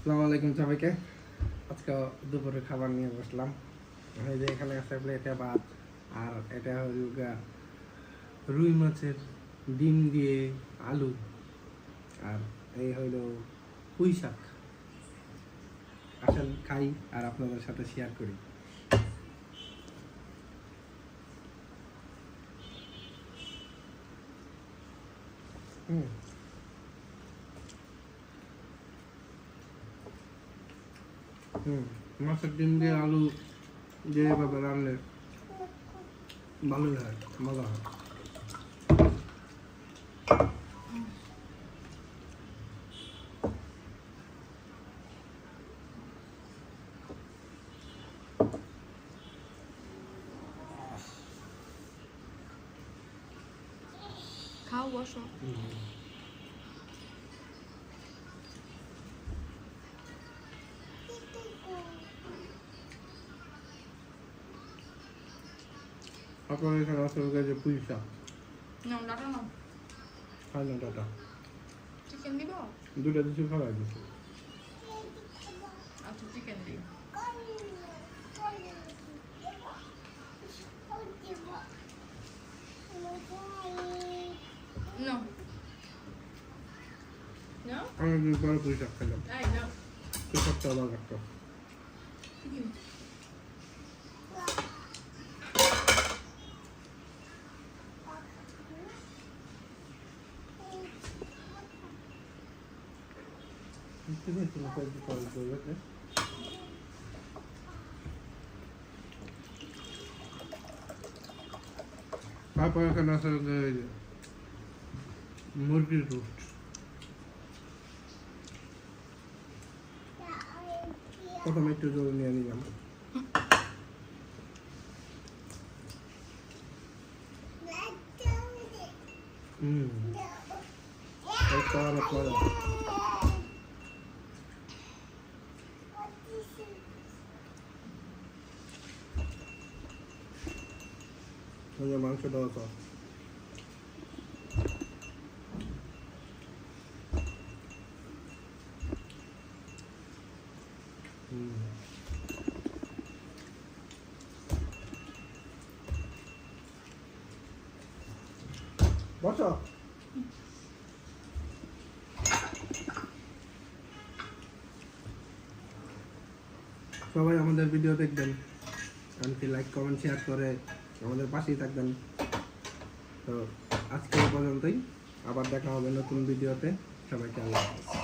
আসসালামু আলাইকুম সবাইকে। আজকে দুপুরে খাবার নিয়ে বসলাম। এই যে এখানে আছে প্লেটে ভাত, আর এটা হলো রুই মাছের ডিম দিয়ে আলু, আর এই হইল পুঁই শাক। আসেন খাই আর আপনাদের সাথে শেয়ার করি। মাছের ডিম দিয়ে আলু যেভাবে রান্নলে ভালোই হয়, মজা হয়। খাও বসো। আপনার এখানে আসলে যে পুঁই শাক নাও ডাটা নাও। খাই না ডাটা, চিকেন দিব? দুটা দিচ্ছি, খাওয়াই দিচ্ছি। আচ্ছা চিকেন দিই। No. No? অনেকদিন পরে পুঁই শাক খেলাম। Ay, no. পুঁই শাকটা আবার একটা তারপর এখানে আছে মুরগির রোস্ট। প্রথমে একটু জল নিয়ে নিলাম। মাংস দেওয়া সব বসো। সবাই আমাদের ভিডিও দেখবেন, এমনকি লাইক কমেন্ট শেয়ার করে আমাদের পাশেই থাকবেন। তো আজকে এই পর্যন্তই, আবার দেখা হবে নতুন ভিডিওতে। সবাইকে আল্লাহ হাফেজ।